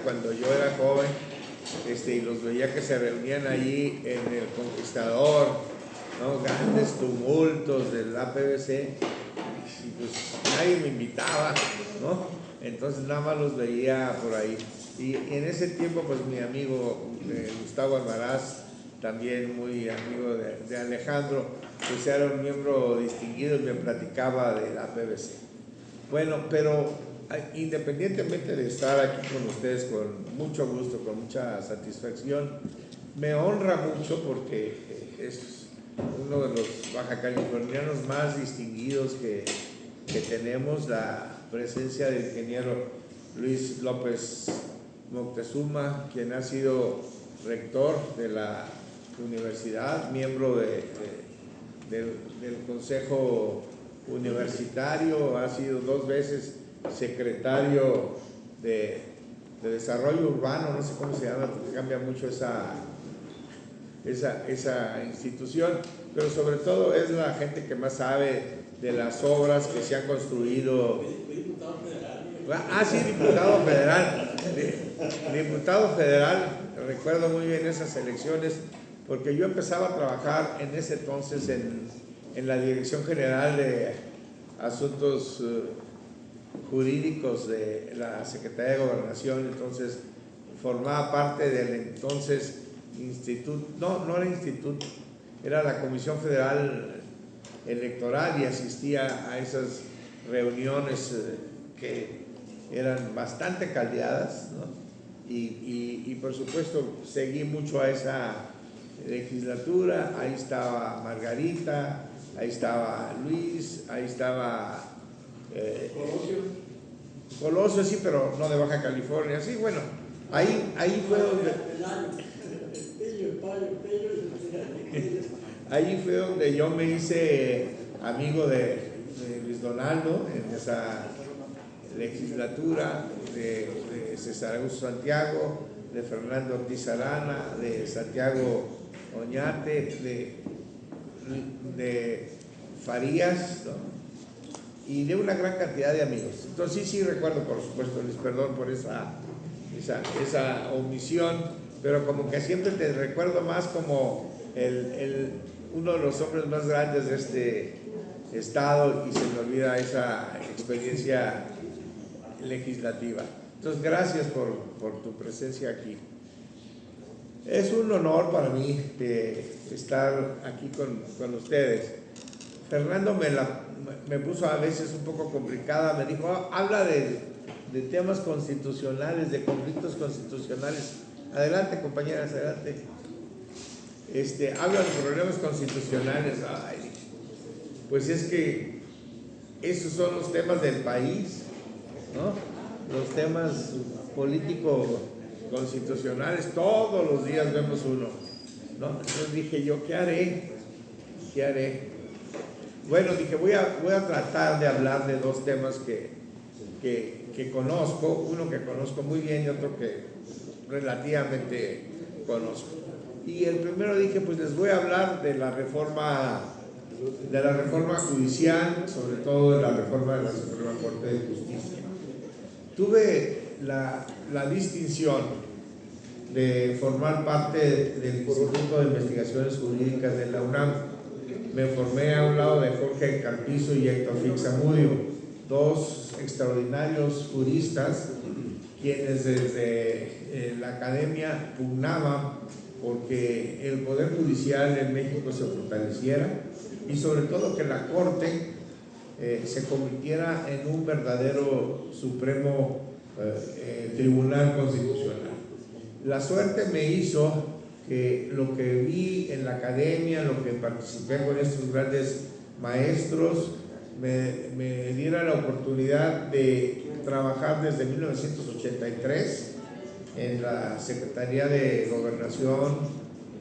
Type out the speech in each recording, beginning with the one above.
Cuando yo era joven, y los veía que se reunían allí en el Conquistador, ¿no? Grandes tumultos del APBC, y pues nadie me invitaba, ¿no? Entonces nada más los veía por ahí. Y en ese tiempo, pues mi amigo Gustavo Almaraz, también muy amigo de Alejandro, pues era un miembro distinguido y me platicaba de la APBC. Bueno, pero independientemente de estar aquí con ustedes con mucho gusto, con mucha satisfacción, me honra mucho porque es uno de los bajacalifornianos más distinguidos que tenemos, la presencia del ingeniero Luis López Moctezuma, quien ha sido rector de la universidad, miembro del Consejo Universitario, ha sido 2 veces secretario de Desarrollo Urbano, no sé cómo se llama, porque cambia mucho esa institución, pero sobre todo es la gente que más sabe de las obras que se han construido. Sí, diputado federal. Diputado federal, recuerdo muy bien esas elecciones, porque yo empezaba a trabajar en ese entonces en la Dirección General de Asuntos Jurídicos de la Secretaría de Gobernación. Entonces formaba parte del entonces instituto, no era instituto, era la Comisión Federal Electoral, y asistía a esas reuniones que eran bastante caldeadas, ¿no? Y por supuesto seguí mucho a esa legislatura. Ahí estaba Margarita, ahí estaba Luis, ahí estaba Colosio, sí, pero no de Baja California. Sí, bueno, ahí fue donde ahí fue donde yo me hice amigo de Luis Donaldo en esa legislatura, de César Augusto Santiago, de Fernando Ortiz Arana, de Santiago Oñate, de Farías, ¿no? Y de una gran cantidad de amigos. Entonces sí recuerdo, por supuesto, Luis, perdón por esa omisión, pero como que siempre te recuerdo más como uno de los hombres más grandes de este estado, y se me olvida esa experiencia legislativa. Entonces gracias por tu presencia aquí. Es un honor para mí estar aquí con ustedes. Fernando me puso a veces un poco complicada, me dijo, habla de temas constitucionales, de conflictos constitucionales. Adelante, compañeras, adelante. Habla de problemas constitucionales. Ay, pues es que esos son los temas del país, ¿no? Los temas políticos constitucionales, todos los días vemos uno, ¿no? Entonces dije yo, ¿qué haré? Bueno, dije, voy a tratar de hablar de 2 temas que conozco, uno que conozco muy bien y otro que relativamente conozco. Y el primero dije, pues les voy a hablar de la reforma judicial, sobre todo de la reforma de la Suprema Corte de Justicia. Tuve la distinción de formar parte del Instituto de Investigaciones Jurídicas de la UNAM. Me formé a un lado de Jorge Carpizo y Héctor Fixamudio, 2 extraordinarios juristas, quienes desde la academia pugnaban porque el Poder Judicial en México se fortaleciera, y sobre todo que la Corte se convirtiera en un verdadero supremo tribunal constitucional. La suerte me hizo que lo que vi en la academia, lo que participé con estos grandes maestros, me diera la oportunidad de trabajar desde 1983 en la Secretaría de Gobernación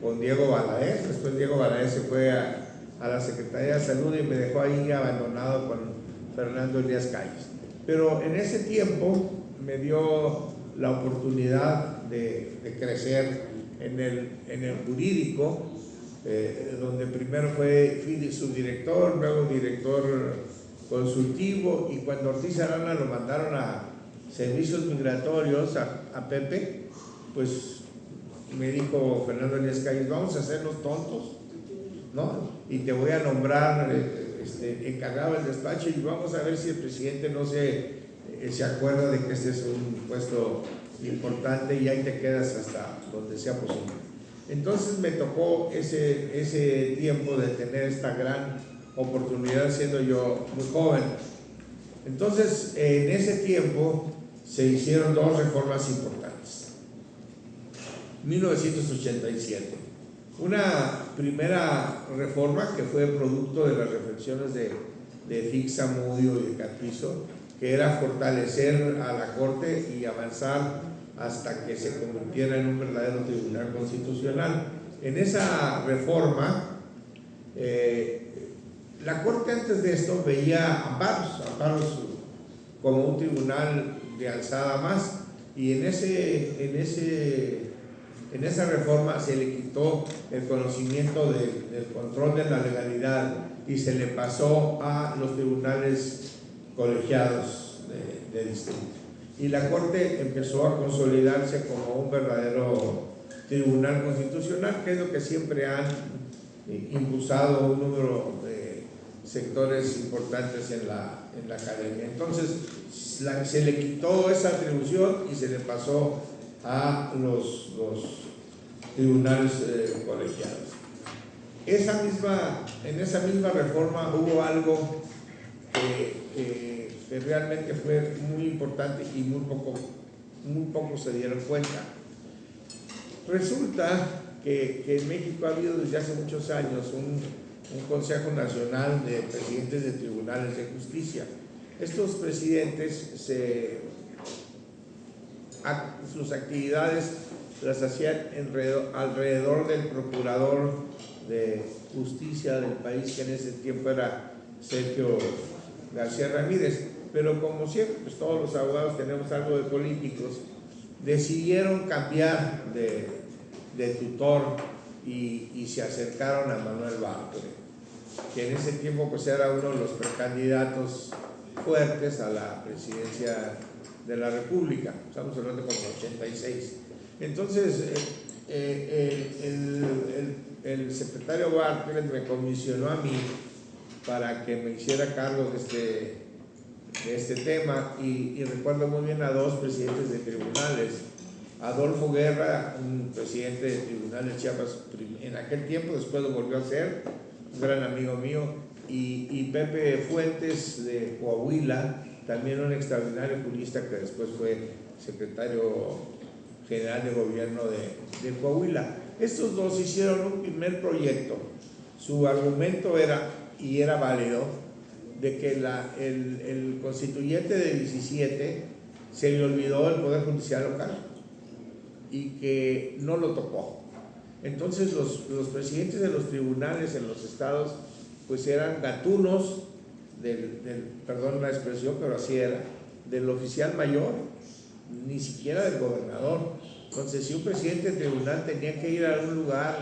con Diego Balaez. Después Diego Balaez se fue a la Secretaría de Salud y me dejó ahí abandonado con Fernando Elías Calles. Pero en ese tiempo me dio la oportunidad de crecer en el jurídico, donde primero fui subdirector, luego director consultivo, y cuando Ortiz Arana lo mandaron a servicios migratorios a Pepe, pues me dijo Fernando Elías Calles, vamos a hacernos tontos, ¿no? Y te voy a nombrar encargado del despacho y vamos a ver si el presidente no se acuerda de que este es un puesto importante y ahí te quedas hasta donde sea posible. Entonces me tocó ese tiempo de tener esta gran oportunidad siendo yo muy joven. Entonces en ese tiempo se hicieron dos reformas importantes. 1987. Una primera reforma que fue producto de las reflexiones de Fixa, Mudio y de Carpizo, que era fortalecer a la Corte y avanzar hasta que se convirtiera en un verdadero tribunal constitucional. En esa reforma, la Corte antes de esto veía amparos como un tribunal de alzada más, y en esa reforma se le quitó el conocimiento del control de la legalidad y se le pasó a los tribunales colegiados de distrito. Y la Corte empezó a consolidarse como un verdadero tribunal constitucional, que es lo que siempre han impulsado un número de sectores importantes en la academia. Entonces se le quitó esa atribución y se le pasó a los tribunales colegiados. En esa misma reforma hubo algo que realmente fue muy importante y muy poco se dieron cuenta. Resulta que en México ha habido desde hace muchos años un Consejo Nacional de Presidentes de Tribunales de Justicia. Estos presidentes sus actividades las hacían alrededor del procurador de justicia del país, que en ese tiempo era Sergio García Ramírez. Pero como siempre, pues todos los abogados tenemos algo de políticos, decidieron cambiar de tutor y se acercaron a Manuel Bartlett, que en ese tiempo pues era uno de los precandidatos fuertes a la presidencia de la República. Estamos hablando como 86. Entonces el secretario Bartlett me comisionó a mí para que me hiciera cargo de este tema, y recuerdo muy bien a dos presidentes de tribunales: Adolfo Guerra, un presidente de Tribunal de Chiapas en aquel tiempo, después lo volvió a ser, un gran amigo mío, y Pepe Fuentes de Coahuila, también un extraordinario jurista que después fue secretario general de gobierno de Coahuila. Estos dos hicieron un primer proyecto. Su argumento era válido, de que el constituyente de 17 se le olvidó el Poder Judicial local y que no lo tocó. Entonces los presidentes de los tribunales en los estados pues eran gatunos perdón la expresión, pero así era, del oficial mayor, ni siquiera del gobernador. Entonces, si un presidente de tribunal tenía que ir a algún lugar,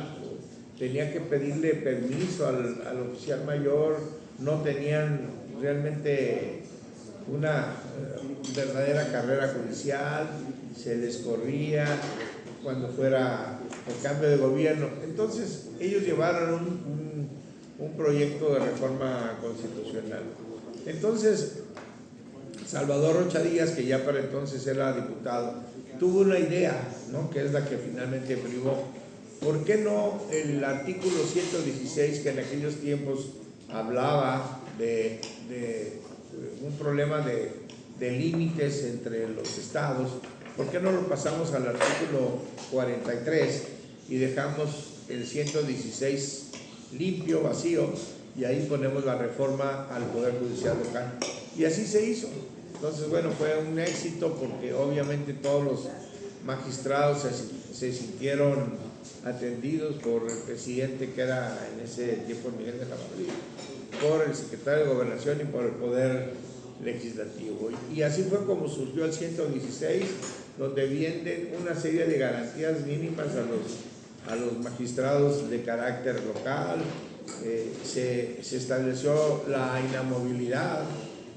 tenía que pedirle permiso al oficial mayor, no tenían realmente una verdadera carrera judicial, se les corría cuando fuera el cambio de gobierno. Entonces ellos llevaron un proyecto de reforma constitucional. Entonces Salvador Rocha Díaz, que ya para entonces era diputado, tuvo una idea, ¿no?, que es la que finalmente privó. ¿Por qué no el artículo 116, que en aquellos tiempos hablaba de un problema de límites entre los estados, por qué no lo pasamos al artículo 43 y dejamos el 116 limpio, vacío, y ahí ponemos la reforma al Poder Judicial local? Y así se hizo. Entonces, bueno, fue un éxito porque obviamente todos los magistrados se sintieron atendidos por el presidente, que era en ese tiempo Miguel de la Madrid, por el secretario de Gobernación y por el Poder Legislativo. Y así fue como surgió el 116, donde vienen una serie de garantías mínimas a los magistrados de carácter local. Se estableció la inamovilidad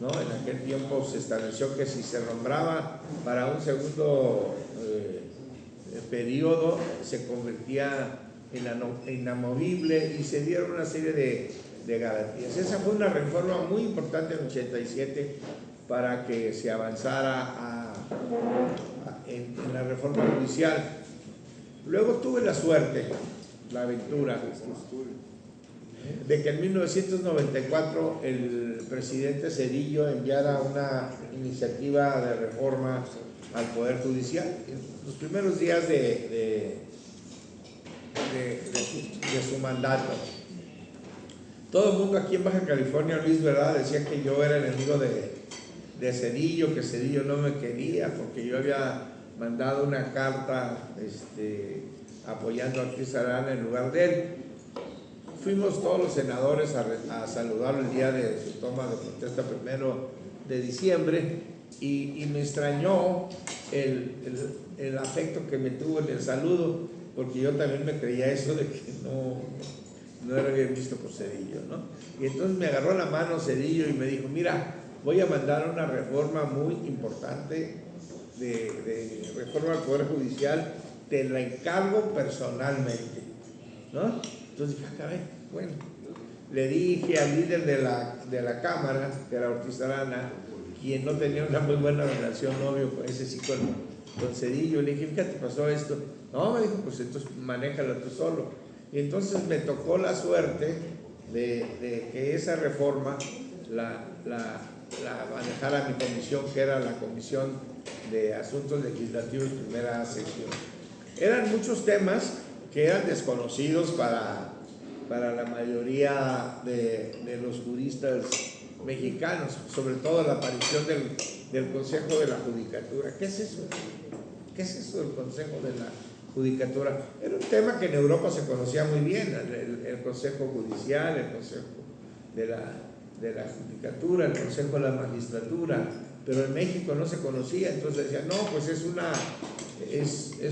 ¿no? En aquel tiempo se estableció que si se nombraba para un segundo periodo, se convertía en inamovible y se dieron una serie de garantías. Esa fue una reforma muy importante en el 87 para que se avanzara en la reforma judicial. Luego tuve la suerte, la aventura, de que en 1994 el presidente Zedillo enviara una iniciativa de reforma al Poder Judicial. En los primeros días de su mandato. Todo el mundo aquí en Baja California, Luis, ¿verdad?, decía que yo era enemigo de Zedillo, que Zedillo no me quería porque yo había mandado una carta apoyando a Ortiz Arana en lugar de él. Fuimos todos los senadores a saludarlo el día de su toma de protesta, 1 de diciembre, y me extrañó el afecto que me tuvo en el saludo, porque yo también me creía eso de que no era bien visto por Zedillo, ¿no? Y entonces me agarró la mano Zedillo y me dijo, mira, voy a mandar una reforma muy importante de reforma al Poder Judicial, te la encargo personalmente, ¿no? Entonces dije, caray, bueno, le dije al líder de la Cámara, que era Ortiz Arana, quien no tenía una muy buena relación, obvio, con ese sí, con Zedillo, le dije, fíjate, pasó esto. No, me dijo, pues entonces manéjalo tú solo. Y entonces me tocó la suerte de que esa reforma la manejara mi comisión, que era la Comisión de Asuntos Legislativos, primera sección. Eran muchos temas que eran desconocidos para la mayoría de los juristas mexicanos, sobre todo la aparición del Consejo de la Judicatura. ¿Qué es eso? ¿Qué es eso del Consejo de la Judicatura? Era un tema que en Europa se conocía muy bien, el Consejo Judicial, el Consejo de la Judicatura, el Consejo de la Magistratura, pero en México no se conocía. Entonces decían, no, pues es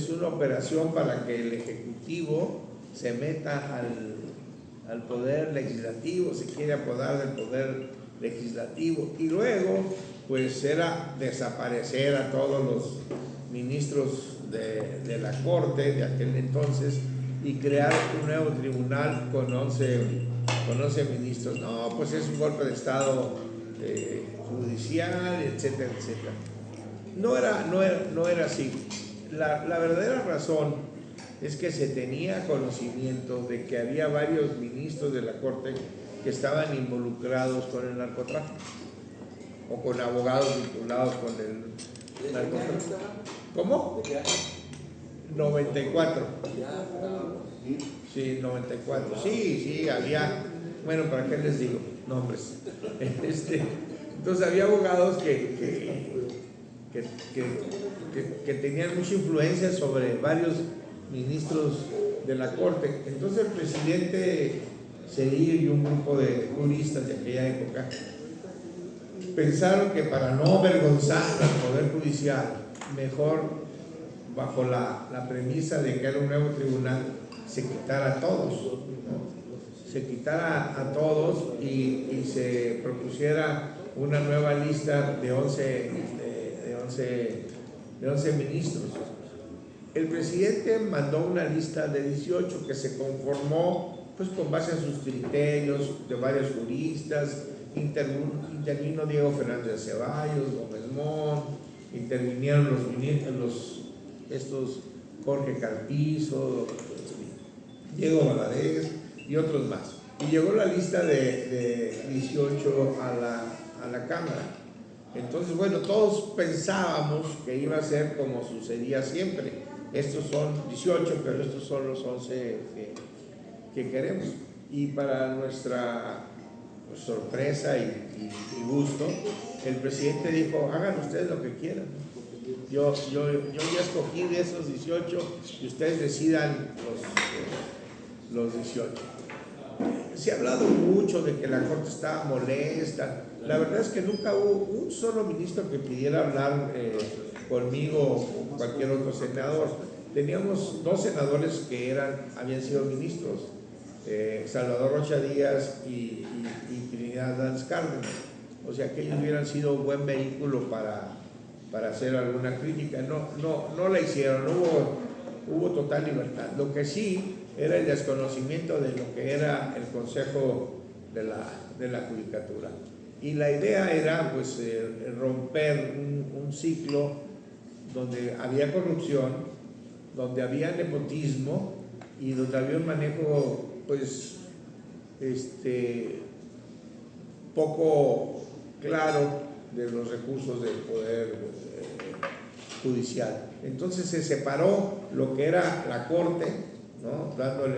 una operación para que el Ejecutivo se meta al Poder Legislativo, se quiere apoderar del Poder Legislativo, y luego pues era desaparecer a todos los ministros de la Corte de aquel entonces y crear un nuevo tribunal con 11 ministros. No, pues es un golpe de Estado judicial, etcétera, etcétera. No era así. La verdadera razón es que se tenía conocimiento de que había varios ministros de la Corte que estaban involucrados con el narcotráfico o con abogados vinculados con el narcotráfico. ¿Cómo? 94. Sí, 94. Sí, había, bueno, ¿para qué les digo nombres? Entonces había abogados que tenían mucha influencia sobre varios ministros de la Corte. Entonces el presidente Zedillo y un grupo de juristas de aquella época pensaron que para no avergonzar al Poder Judicial, mejor, bajo la premisa de que era un nuevo tribunal, se quitara a todos, ¿no? Se quitara a todos y se propusiera una nueva lista de 11 ministros. El presidente mandó una lista de 18 que se conformó pues con base en sus criterios de varios juristas. Intervino Diego Fernández de Ceballos, Gómez Mont, intervinieron estos Jorge Carpizo, Diego Valadez y otros más. Y llegó la lista de 18 a la Cámara. Entonces, bueno, todos pensábamos que iba a ser como sucedía siempre. Estos son 18, pero estos son los 11 que queremos. Y para nuestra sorpresa y gusto, el presidente dijo, hagan ustedes lo que quieran. Yo ya escogí de esos 18 y ustedes decidan los 18. Se ha hablado mucho de que la Corte estaba molesta. La verdad es que nunca hubo un solo ministro que pidiera hablar conmigo o con cualquier otro senador. Teníamos 2 senadores que habían sido ministros, Salvador Rocha Díaz y Trinidad Danz Cárdenas. o sea que ellos hubieran sido un buen vehículo para hacer alguna crítica. No la hicieron, hubo total libertad. Lo que sí era el desconocimiento de lo que era el Consejo de la Judicatura. Y la idea era pues romper un ciclo donde había corrupción, donde había nepotismo y donde había un manejo pues poco claro de los recursos del poder judicial. Entonces se separó lo que era la Corte, ¿no?, dándole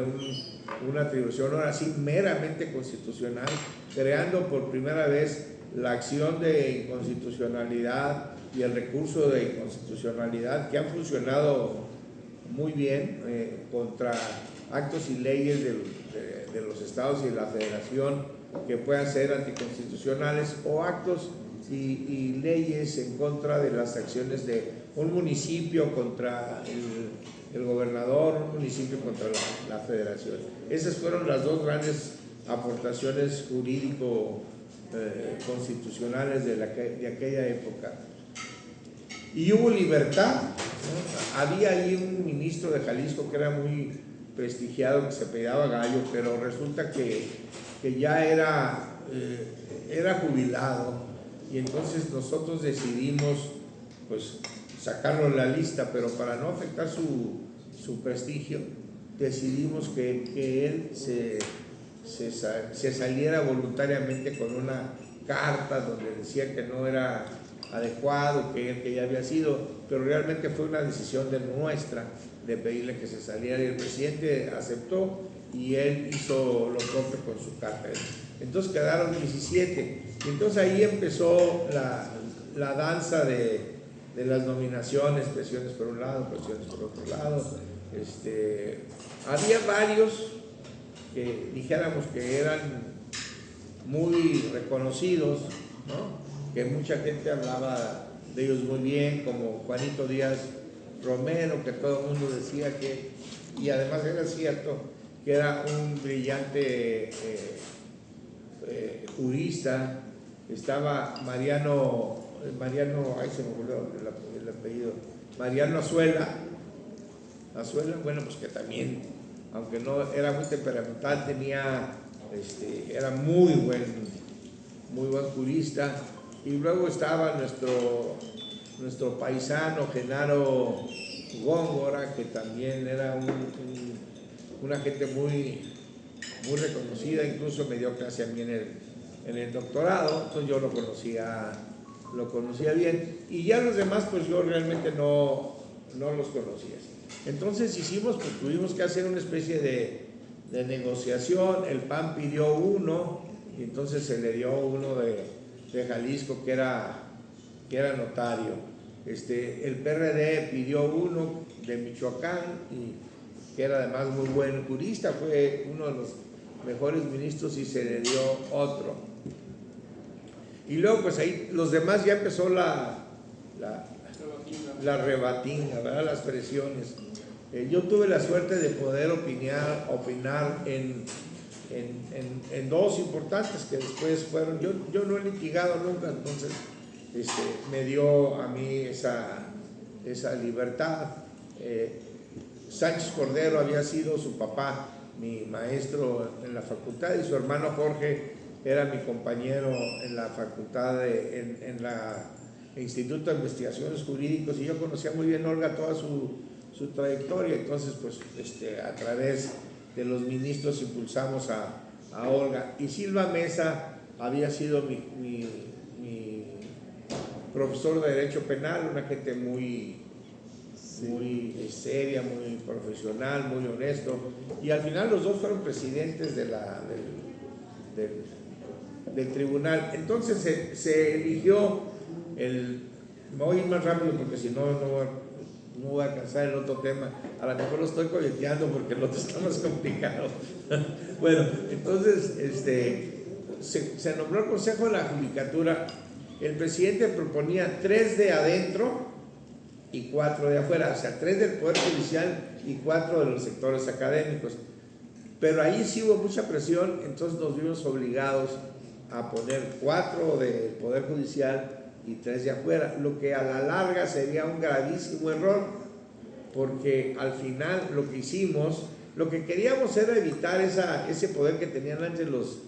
una atribución ahora sí meramente constitucional, creando por primera vez la acción de inconstitucionalidad y el recurso de inconstitucionalidad, que han funcionado muy bien contra actos y leyes de los estados y de la federación que puedan ser anticonstitucionales, o actos y leyes en contra de las acciones de un municipio contra el gobernador, un municipio contra la federación. Esas fueron las dos grandes aportaciones jurídico-constitucionales de aquella época. Y hubo libertad, ¿no? Había ahí un ministro de Jalisco que era muy prestigiado, que se apellidaba Gallo, pero resulta que ya era jubilado, y entonces nosotros decidimos pues sacarlo de la lista, pero para no afectar su prestigio, decidimos que él se saliera voluntariamente con una carta donde decía que no era adecuado, que ya había sido, pero realmente fue una decisión de nuestra de pedirle que se saliera, y el presidente aceptó y él hizo lo propio con su carta. Entonces quedaron 17, y entonces ahí empezó la danza de las nominaciones, presiones por un lado, presiones por otro lado. Había varios que dijéramos que eran muy reconocidos, ¿no?, que mucha gente hablaba de ellos muy bien, como Juanito Díaz Romero, que todo el mundo decía que, y además era cierto, que era un brillante jurista. Estaba Mariano, ahí se me olvidó el apellido, Mariano Azuela, bueno, pues que también, aunque no era muy temperamental, era muy buen jurista. Y luego estaba nuestro paisano Genaro Góngora, que también era una gente muy reconocida, incluso me dio clase a mí en el doctorado, entonces yo lo conocía bien, y ya los demás pues yo realmente no los conocía. Entonces tuvimos que hacer una especie de negociación. El PAN pidió uno, y entonces se le dio uno de Jalisco que era notario. El PRD pidió uno de Michoacán, y que era además muy buen jurista, fue uno de los mejores ministros, y se le dio otro. Y luego pues ahí los demás ya empezó la rebatinga, ¿verdad?, las presiones. Yo tuve la suerte de poder opinar en dos importantes que después fueron, yo no he litigado nunca, entonces me dio a mí esa libertad. Sánchez Cordero había sido su papá, mi maestro en la facultad, y su hermano Jorge era mi compañero en la facultad, en la Instituto de Investigaciones Jurídicas, y yo conocía muy bien a Olga toda su trayectoria. Entonces pues a través de los ministros impulsamos a Olga. Y Silva Mesa había sido mi profesor de Derecho Penal, una gente muy seria, muy profesional, muy honesto, y al final los dos fueron presidentes del tribunal. Entonces se eligió me voy a ir más rápido porque si no voy a alcanzar el otro tema. A lo mejor lo estoy coleteando porque el otro está más complicado. Bueno, entonces se nombró el Consejo de la Judicatura. El presidente proponía 3 de adentro y 4 de afuera, o sea, 3 del Poder Judicial y 4 de los sectores académicos. Pero ahí sí hubo mucha presión, entonces nos vimos obligados a poner 4 del Poder Judicial y 3 de afuera, lo que a la larga sería un gravísimo error, porque al final lo que hicimos, lo que queríamos era evitar ese poder que tenían antes los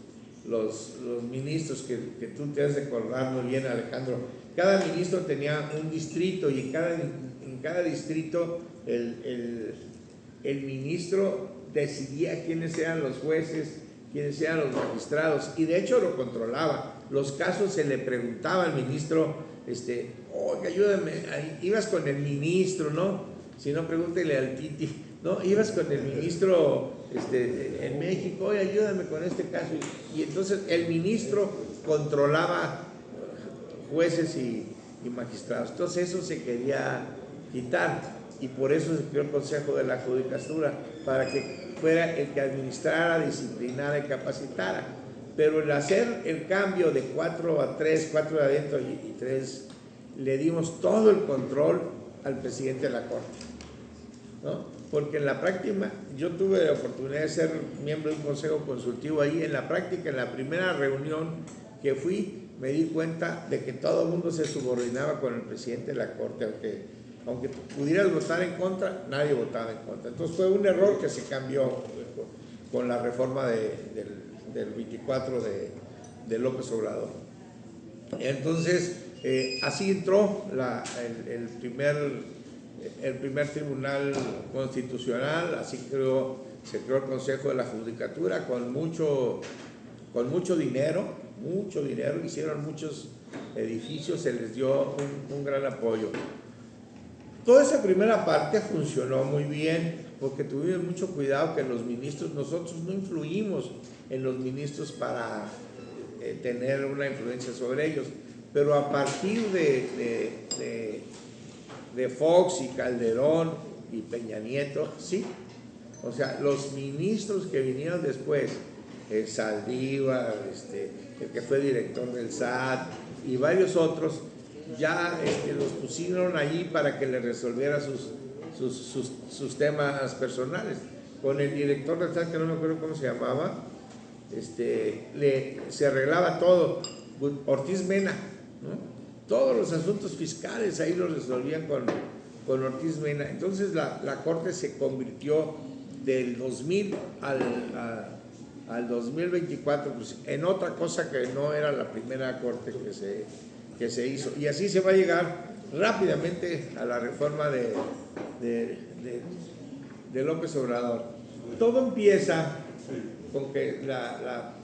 ministros, que tú te has de acordar muy bien, Alejandro. Cada ministro tenía un distrito y en cada distrito el ministro decidía quiénes eran los jueces, quiénes eran los magistrados, y de hecho lo controlaba. Los casos se le preguntaba al ministro, oiga, ayúdame, ibas con el ministro, ¿no? Si no, pregúntele al Titi, ¿no? Ibas con el ministro en México, oye, ayúdame con este caso. Y entonces el ministro controlaba jueces y magistrados. Entonces eso se quería quitar, y por eso se creó el Consejo de la Judicatura, para que fuera el que administrara, disciplinara y capacitara. Pero el hacer el cambio de 4 a 3, 4 de adentro y 3, le dimos todo el control al presidente de la Corte, ¿no? Porque en la práctica, yo tuve la oportunidad de ser miembro de un consejo consultivo ahí. En la práctica, en la primera reunión que fui, me di cuenta de que todo el mundo se subordinaba con el presidente de la Corte, aunque pudieras votar en contra, nadie votaba en contra. Entonces fue un error que se cambió con la reforma del 24 de López Obrador. Entonces, así entró el primer tribunal constitucional, así se creó el Consejo de la Judicatura con mucho dinero, hicieron muchos edificios, se les dio un gran apoyo. Toda esa primera parte funcionó muy bien, porque tuvimos mucho cuidado que los ministros, nosotros no influimos en los ministros para tener una influencia sobre ellos, pero a partir de Fox y Calderón y Peña Nieto, sí. O sea, los ministros que vinieron después, Saldívar, el que fue director del SAT y varios otros, ya los pusieron allí para que le resolviera sus temas personales. Con el director del SAT, que no me acuerdo cómo se llamaba, se arreglaba todo. Ortiz Mena, ¿no? Todos los asuntos fiscales ahí los resolvían con Ortiz Mena. Entonces la Corte se convirtió del 2000 al 2024 pues, en otra cosa que no era la primera Corte que se hizo. Y así se va a llegar rápidamente a la reforma de López Obrador. Todo empieza con que la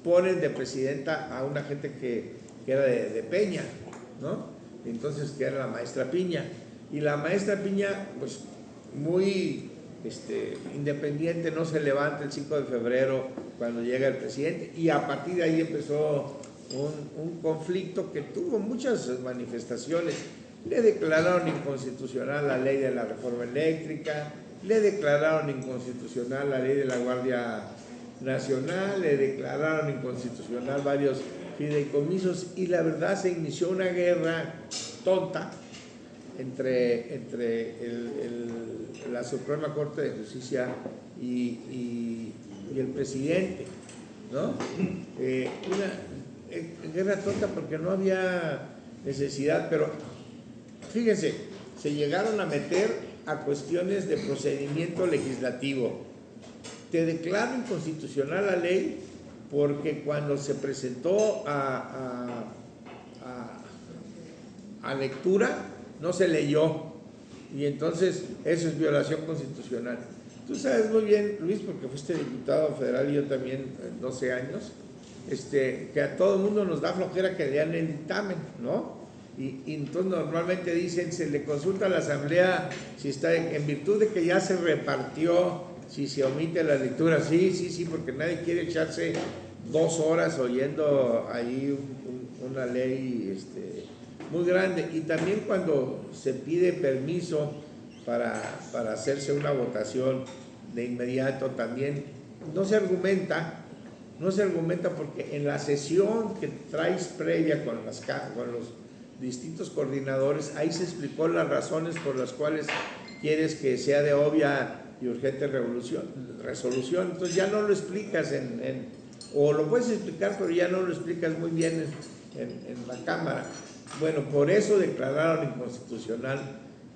ponen de presidenta a una gente que era de Peña, ¿no? Entonces, que era la maestra Piña. Y la maestra Piña, pues, muy independiente, no se levanta el 5 de febrero cuando llega el presidente, y a partir de ahí empezó un conflicto que tuvo muchas manifestaciones. Le declararon inconstitucional la ley de la reforma eléctrica, le declararon inconstitucional la ley de la Guardia Nacional, le declararon inconstitucional varios fideicomisos, y la verdad se inició una guerra tonta entre la Suprema Corte de Justicia y el presidente, ¿no? Una guerra tonta porque no había necesidad, pero fíjense, se llegaron a meter a cuestiones de procedimiento legislativo. Te declaro inconstitucional la ley porque cuando se presentó a lectura no se leyó, y entonces eso es violación constitucional. Tú sabes muy bien, Luis, porque fuiste diputado federal y yo también 12 años, que a todo el mundo nos da flojera que lean el dictamen, ¿no? Y entonces normalmente dicen, se le consulta a la Asamblea si está en virtud de que ya se repartió, si se omite la lectura. Sí, porque nadie quiere echarse 2 horas oyendo ahí una ley muy grande. Y también cuando se pide permiso para hacerse una votación de inmediato, también no se argumenta porque en la sesión que traes previa con los distintos coordinadores, ahí se explicó las razones por las cuales quieres que sea de obvia y urgente resolución. Entonces ya no lo explicas o lo puedes explicar, pero ya no lo explicas muy bien en la Cámara. Bueno, por eso declararon inconstitucional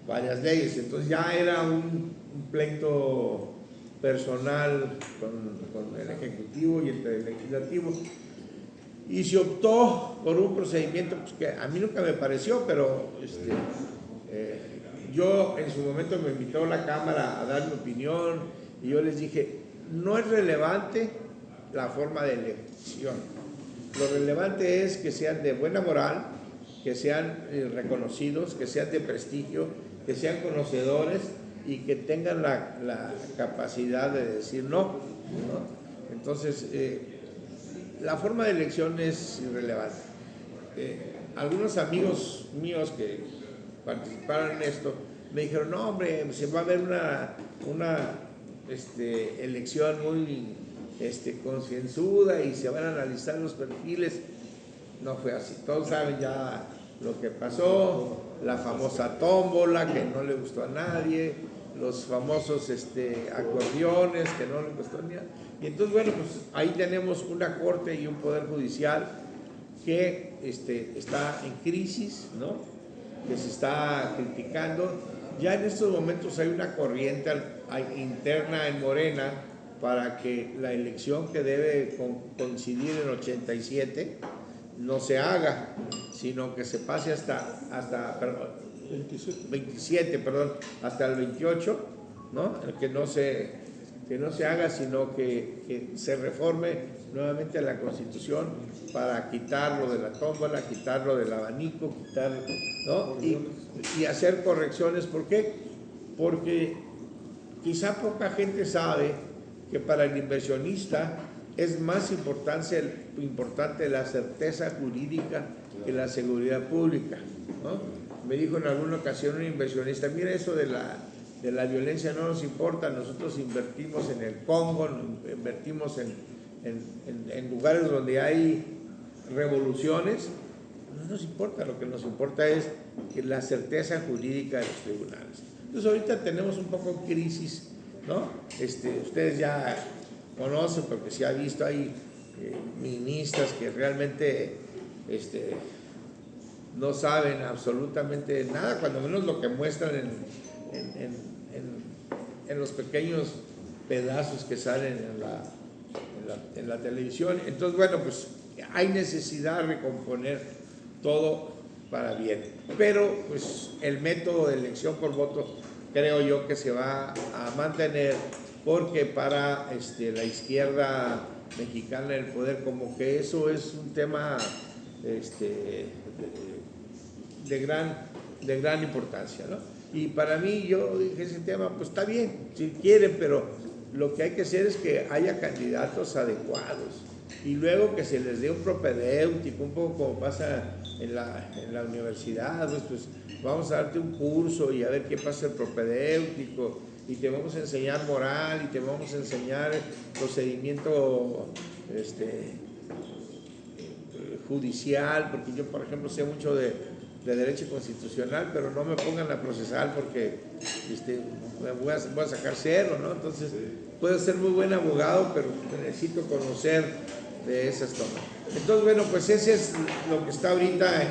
varias leyes. Entonces ya era un pleito personal con el Ejecutivo y el Legislativo. Y se optó por un procedimiento pues, que a mí nunca me pareció, pero yo en su momento me invitó a la Cámara a dar mi opinión y yo les dije, no es relevante la forma de elección. Lo relevante es que sean de buena moral, que sean reconocidos, que sean de prestigio, que sean conocedores y que tengan la capacidad de decir no, ¿no? Entonces, la forma de elección es irrelevante. Algunos amigos míos que participaron en esto me dijeron, no hombre, se va a ver una elección muy concienzuda y se van a analizar los perfiles. No fue así, todos saben ya lo que pasó, la famosa tómbola que no le gustó a nadie, los famosos acordeones que no le gustó a nadie. Y entonces, bueno, pues ahí tenemos una corte y un poder judicial que está en crisis, ¿no? Que se está criticando. Ya en estos momentos hay una corriente interna en Morena para que la elección que debe coincidir en 87 no se haga, sino que se pase hasta 27, perdón, hasta el 28, ¿no? Que no se haga, sino que se reforme nuevamente la Constitución para quitarlo de la tómbola, quitarlo del abanico, quitarlo, ¿no? Y hacer correcciones. ¿Por qué? Porque quizá poca gente sabe que para el inversionista es más importante la certeza jurídica que la seguridad pública, ¿no? Me dijo en alguna ocasión un inversionista, mira, eso de la violencia no nos importa, nosotros invertimos en el Congo, invertimos en lugares donde hay revoluciones, no nos importa, lo que nos importa es que la certeza jurídica de los tribunales. Entonces ahorita tenemos un poco de crisis, ¿no? Ustedes ya conocen, porque se ha visto, hay ministras que realmente no saben absolutamente nada, cuando menos lo que muestran en los pequeños pedazos que salen en la televisión. Entonces, bueno, pues hay necesidad de recomponer todo para bien, pero pues el método de elección por voto creo yo que se va a mantener, porque para la izquierda mexicana del poder como que eso es un tema de gran importancia, ¿no? Y para mí, yo dije, ese tema pues está bien, si quieren, pero lo que hay que hacer es que haya candidatos adecuados y luego que se les dé un propedéutico, un poco como pasa en la universidad, pues vamos a darte un curso y a ver qué pasa el propedéutico, y te vamos a enseñar moral y te vamos a enseñar procedimiento judicial, porque yo, por ejemplo, sé mucho de derecho constitucional, pero no me pongan la procesal porque voy a sacar cero, ¿no? Entonces, puedo ser muy buen abogado, pero necesito conocer de esas tomas. Entonces, bueno, pues ese es lo que está ahorita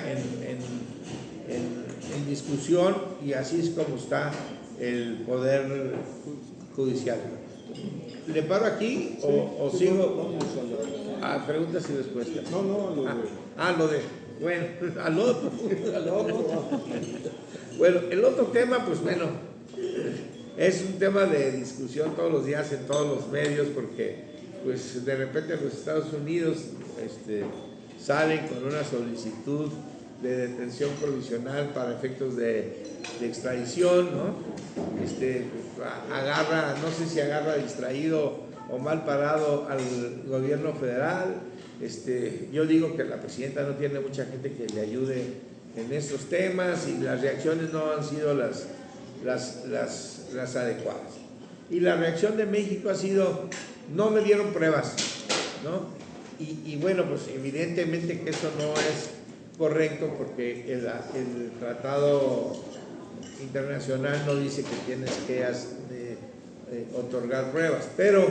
en discusión, y así es como está el Poder Judicial. ¿Le paro aquí o sigo? Preguntas y respuestas. Bueno, bueno, el otro tema, pues bueno, es un tema de discusión todos los días en todos los medios, porque pues de repente los Estados Unidos salen con una solicitud de detención provisional para efectos de extradición, ¿no? Agarra, no sé si agarra distraído o mal parado al gobierno federal. Yo digo que la presidenta no tiene mucha gente que le ayude en estos temas y las reacciones no han sido las adecuadas. Y la reacción de México ha sido, no me dieron pruebas, ¿no? Y bueno, pues evidentemente que eso no es correcto, porque el tratado internacional no dice que tienes que otorgar pruebas, pero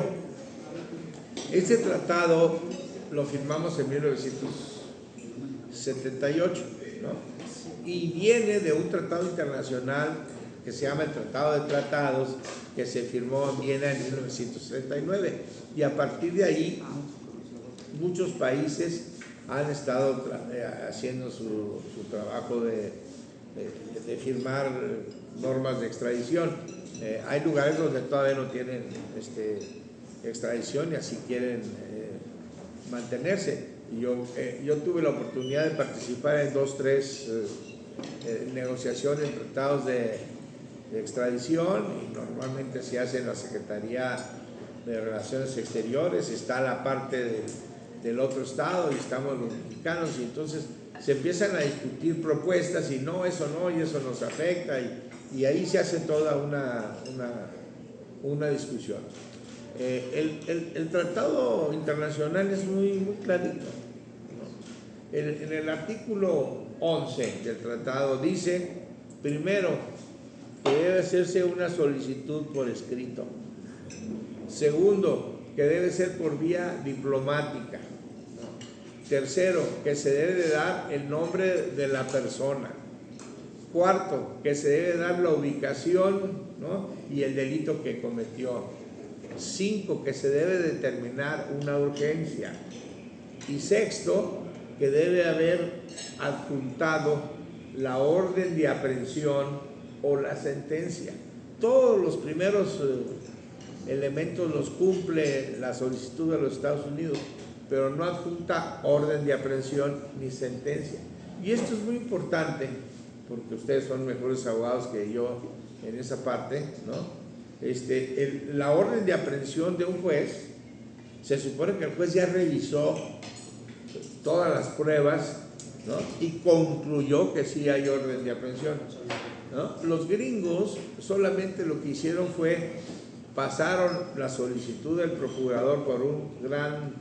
Este tratado lo firmamos en 1978, ¿no? Y viene de un tratado internacional que se llama el Tratado de Tratados, que se firmó en Viena en 1939. Y a partir de ahí, muchos países han estado haciendo su trabajo de firmar normas de extradición. Hay lugares donde todavía no tienen extradición y así quieren mantenerse. Yo tuve la oportunidad de participar en 2, 3 negociaciones, tratados de extradición, y normalmente se hace en la Secretaría de Relaciones Exteriores, está la parte del otro estado y estamos los mexicanos, y entonces se empiezan a discutir propuestas y no, eso no, y eso nos afecta, y ahí se hace toda una discusión. El tratado internacional es muy clarito, ¿no? En el artículo 11 del tratado dice, primero, que debe hacerse una solicitud por escrito. Segundo, que debe ser por vía diplomática. Tercero, que se debe de dar el nombre de la persona. Cuarto, que se debe dar la ubicación, ¿no? Y el delito que cometió. 5, que se debe determinar una urgencia. Y sexto, que debe haber adjuntado la orden de aprehensión o la sentencia. Todos los primeros elementos los cumple la solicitud de los Estados Unidos, pero no adjunta orden de aprehensión ni sentencia. Y esto es muy importante, porque ustedes son mejores abogados que yo en esa parte, ¿no? La orden de aprehensión de un juez, se supone que el juez ya revisó todas las pruebas, ¿no? Y concluyó que sí hay orden de aprehensión, ¿no? Los gringos solamente lo que hicieron fue pasaron la solicitud del procurador por un gran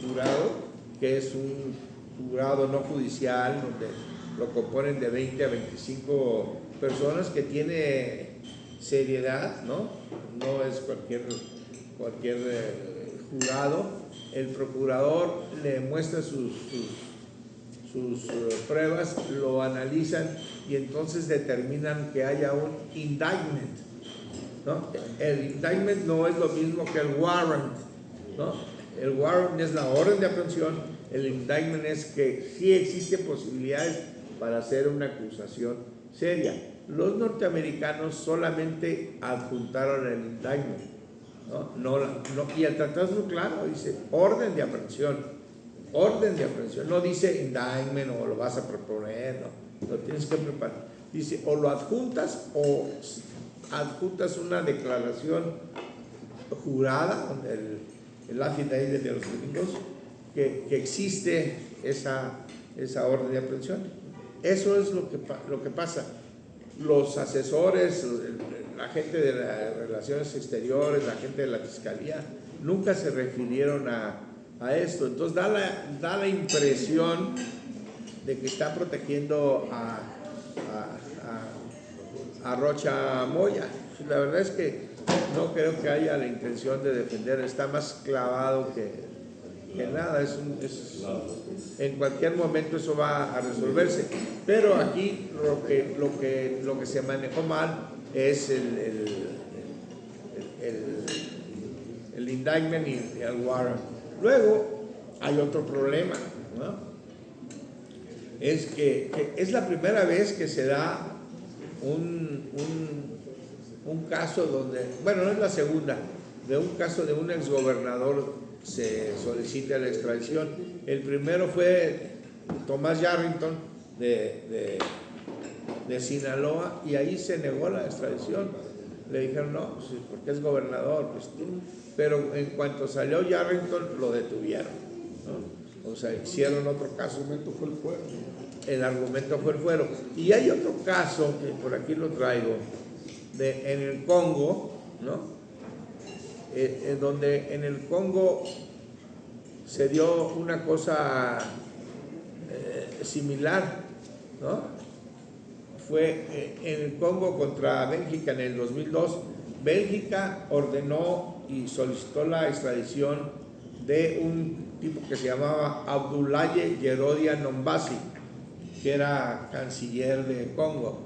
jurado, que es un jurado no judicial, donde lo componen de 20 a 25 personas, que tiene seriedad, ¿no? No es cualquier jurado. El procurador le muestra sus pruebas, lo analizan y entonces determinan que haya un indictment, ¿no? El indictment no es lo mismo que el warrant, ¿no? El warrant es la orden de aprehensión, el indictment es que sí existen posibilidades para hacer una acusación seria. Los norteamericanos solamente adjuntaron el indictment, ¿no? Y el tratado es muy claro, dice orden de aprehensión, no dice indictment o lo vas a proponer, no, lo tienes que preparar. Dice o lo adjuntas o adjuntas una declaración jurada, el affidavit de los gringos, que existe esa orden de aprehensión. Eso es lo que pasa. Los asesores, la gente de las relaciones exteriores, la gente de la fiscalía, nunca se refirieron a esto. Entonces da la impresión de que está protegiendo a Rocha Moya. La verdad es que no creo que haya la intención de defender, está más clavado que nada. En cualquier momento eso va a resolverse, pero aquí lo que se manejó mal es el indictment y el warrant. Luego hay otro problema, ¿no? Es que es la primera vez que se da un caso donde, bueno, no es la segunda, de un caso de un exgobernador se solicita la extradición. El primero fue Tomás Yarrington de Sinaloa, y ahí se negó la extradición. Le dijeron no, pues, porque es gobernador, pues, pero en cuanto salió Yarrington lo detuvieron, ¿no? O sea, hicieron otro caso. El argumento fue el fuero. Y hay otro caso, que por aquí lo traigo, en el Congo, ¿no? En donde en el Congo se dio una cosa similar, ¿no? Fue en el Congo contra Bélgica en el 2002, Bélgica ordenó y solicitó la extradición de un tipo que se llamaba Abdoulaye Yerodia Nombasi, que era canciller de Congo.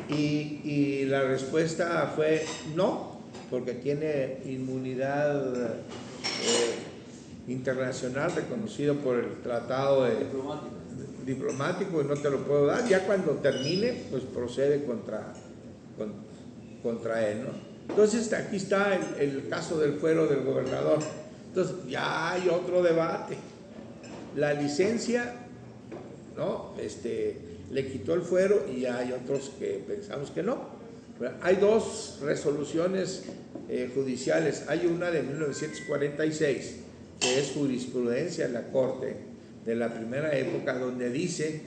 Y la respuesta fue no, porque tiene inmunidad internacional reconocido por el tratado diplomático y no te lo puedo dar. Ya cuando termine, pues procede contra él, ¿no? Entonces aquí está el caso del fuero del gobernador. Entonces ya hay otro debate. La licencia, ¿no? Le quitó el fuero y hay otros que pensamos que no. Hay dos resoluciones judiciales. Hay una de 1946, que es jurisprudencia en la Corte de la primera época, donde dice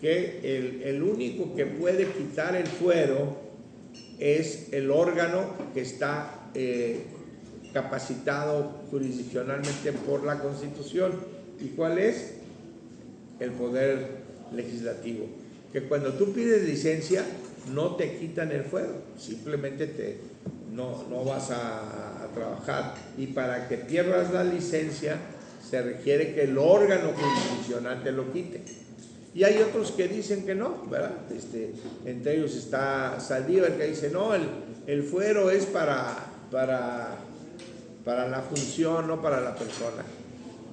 que el único que puede quitar el fuero es el órgano que está capacitado jurisdiccionalmente por la Constitución. ¿Y cuál es? El Poder Legislativo. Que cuando tú pides licencia no te quitan el fuero, simplemente no vas a trabajar. Y para que pierdas la licencia se requiere que el órgano jurisdiccional te lo quite. Y hay otros que dicen que no, ¿verdad? Entre ellos está Saldívar, que dice, no, el fuero es para la función, no para la persona.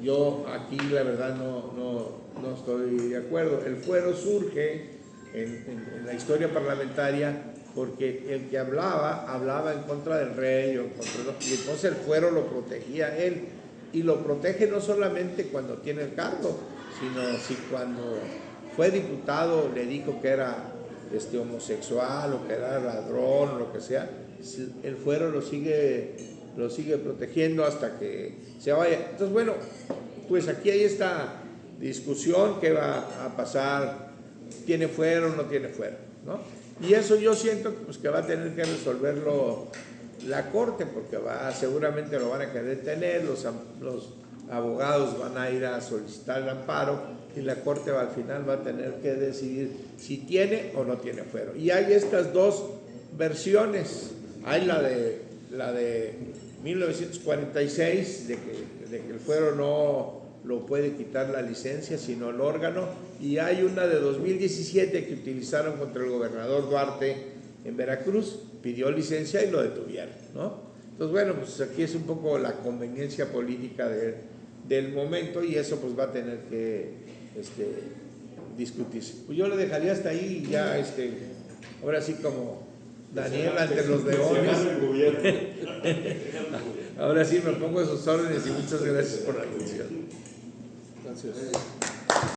Yo aquí la verdad no estoy de acuerdo. El fuero surge en la historia parlamentaria porque el que hablaba en contra del rey, y entonces el fuero lo protegía a él. Y lo protege no solamente cuando tiene el cargo, sino si cuando fue diputado le dijo que era homosexual o que era ladrón o lo que sea, el fuero lo sigue protegiendo hasta que se vaya. Entonces, bueno, pues aquí hay esta discusión que va a pasar, ¿tiene fuero o no tiene fuero? ¿No? Y eso yo siento pues, que va a tener que resolverlo la Corte, porque seguramente lo van a querer tener, los abogados van a ir a solicitar el amparo y la Corte al final va a tener que decidir si tiene o no tiene fuero. Y hay estas dos versiones. Hay la de 1946, de que el fuero no lo puede quitar la licencia, sino el órgano, y hay una de 2017 que utilizaron contra el gobernador Duarte en Veracruz, pidió licencia y lo detuvieron, ¿no? Entonces, bueno, pues aquí es un poco la conveniencia política del momento y eso pues va a tener que discutirse. Pues yo lo dejaría hasta ahí y ya, ahora sí como Daniel ante los leones. Ahora sí me pongo a sus órdenes y muchas gracias por la atención. Gracias.